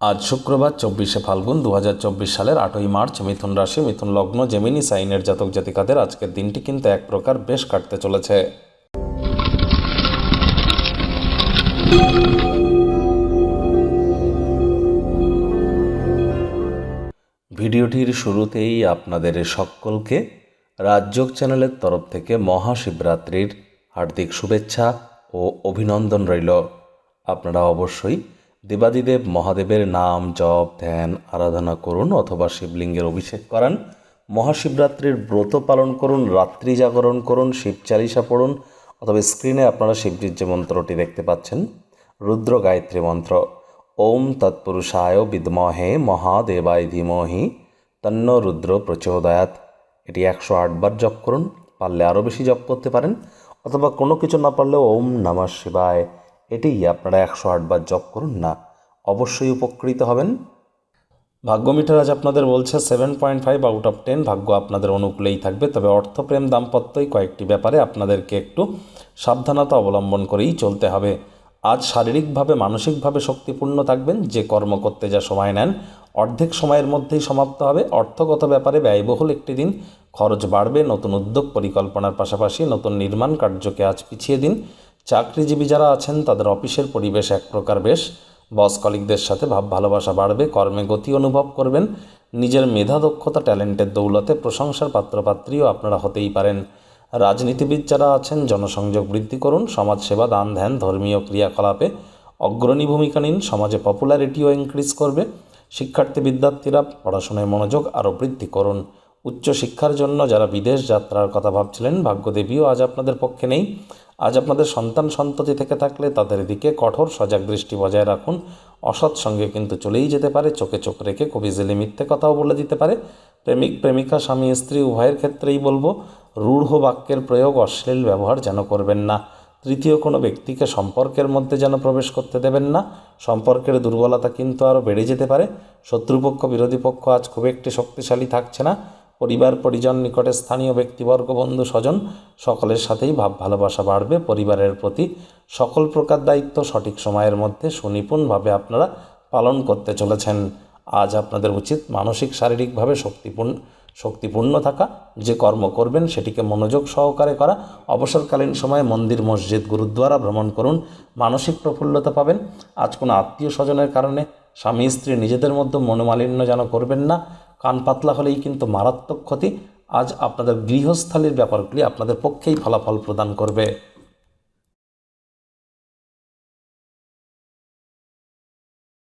আজ শুক্রবার 24শে ফাল্গুন 2024 সালের 8ই মার্চ মিথুন রাশি মিথুন লগ্ন জেমিনি সাইনের জাতক জাতিকাদের আজকের দিনটি কিন্তু এক প্রকার বেশ কাটতে চলেছে। ভিডিওটির শুরুতেই আপনাদের সকলকে রাজযোগ চ্যানেলের তরফ থেকে মহাশিবরাত্রির হার্দিক শুভেচ্ছা ও অভিনন্দন রইল। আপনারা অবশ্যই দেবাদিদেব মহাদেবের নাম জপ ধ্যান আরাধনা করুন অথবা শিবলিঙ্গের অভিষেক করান, মহাশিবরাত্রির ব্রত পালন করুন, রাত্রি জাগরণ করুন, শিব চালিসা পড়ুন অথবা স্ক্রিনে আপনারা শিবজির যে মন্ত্রটি দেখতে পাচ্ছেন রুদ্র গায়ত্রী মন্ত্র, ওম তৎপুরুষায় বিদ্মহে মহাদেবায় ধীমহি তন্ন রুদ্র প্রচোদয়াৎ, এটি 108 বার জপ করুন। পারলে আরও বেশি জপ করতে পারেন অথবা কোনো কিছু না পারলে ওম নমঃ শিবায় এটি আপনারা 108 বার জপ করুন না, অবশ্যই উপকৃত হবেন। ভাগ্য মিটার আজ আপনাদের বলছে 7.5 আউট অফ 10, ভাগ্য আপনাদের অনুকূলেই থাকবে। তবে অর্থপ্রেম দাম্পত্যই কয়েকটি ব্যাপারে আপনাদেরকে একটু সাবধানতা অবলম্বন করেই চলতে হবে। আজ শারীরিকভাবে মানসিকভাবে শক্তিপূর্ণ থাকবেন। যে কর্ম করতে যা সময় নেন অর্ধেক সময়ের মধ্যেই সমাপ্ত হবে। অর্থগত ব্যাপারে ব্যয়বহুল একটি দিন, খরচ বাড়বে। নতুন উদ্যোগ পরিকল্পনার পাশাপাশি নতুন নির্মাণ কার্যকে আজ পিছিয়ে দিন। চাকরিজীবী যারা আছেন তাদের অফিসের পরিবেশ এক প্রকার বেশ, বস কলিগদের সাথে ভাব ভালোবাসা বাড়বে। কর্মে গতি অনুভব করবেন। নিজের মেধা দক্ষতা ট্যালেন্টের দৌলতে প্রশংসার পাত্রপাত্রীও আপনারা হতেই পারেন। রাজনীতিবিদ যারা আছেন জনসংযোগ বৃদ্ধি করুন। সমাজসেবা দান ধ্যান ধর্মীয় ক্রিয়াকলাপে অগ্রণী ভূমিকা নিন। সমাজে পপুলারিটিও ইনক্রিজ করবে। শিক্ষার্থী বিদ্যার্থীরা পড়াশোনায় মনোযোগ আরও বৃদ্ধি করুন। উচ্চশিক্ষার জন্য যারা বিদেশ যাত্রার কথা ভাবছিলেন ভাগ্যদেবীও আজ আপনাদের পক্ষে নেই। আজ আপনাদের সন্তান সন্ততি থেকে থাকলে তাদের দিকে কঠোর সজাগ দৃষ্টি বজায় রাখুন। অসৎ সঙ্গে কিন্তু চলেই যেতে পারে। চোখে চোখ রেখে খুব ইজিলি মিথ্যে কথাও বলে দিতে পারে। প্রেমিক প্রেমিকা স্বামী স্ত্রী উভয়ের ক্ষেত্রেই বলবো রূঢ় বাক্যের প্রয়োগ অশ্লীল ব্যবহার যেন করবেন না। তৃতীয় কোনো ব্যক্তিকে সম্পর্কের মধ্যে যেন প্রবেশ করতে দেবেন না। সম্পর্কের দুর্বলতা কিন্তু আরও বেড়ে যেতে পারে। শত্রুপক্ষ বিরোধী পক্ষ আজ খুব একটি শক্তিশালী থাকছে না। পরিবার পরিজন নিকটে স্থানীয় ব্যক্তিবর্গ বন্ধু স্বজন সকলের সাথেই ভাব ভালোবাসা বাড়বে। পরিবারের প্রতি সকল প্রকার দায়িত্ব সঠিক সময়ের মধ্যে সুনিপুণভাবে আপনারা পালন করতে চলেছেন। আজ আপনাদের উচিত মানসিক শারীরিকভাবে শক্তিপূর্ণ থাকা। যে কর্ম করবেন সেটিকে মনোযোগ সহকারে করা। অবসরকালীন সময়ে মন্দির মসজিদ গুরুদ্বারা ভ্রমণ করুন, মানসিক প্রফুল্লতা পাবেন। আজ কোনো আত্মীয় স্বজনের কারণে স্বামী স্ত্রী নিজেদের মধ্যে মনোমালিন্য যেন করবেন না। কান পাতলা হলেই কিন্তু মারাত্মক ক্ষতি। আজ আপনাদের গৃহস্থালির ব্যাপারগুলি আপনাদের পক্ষেই ফলাফল প্রদান করবে।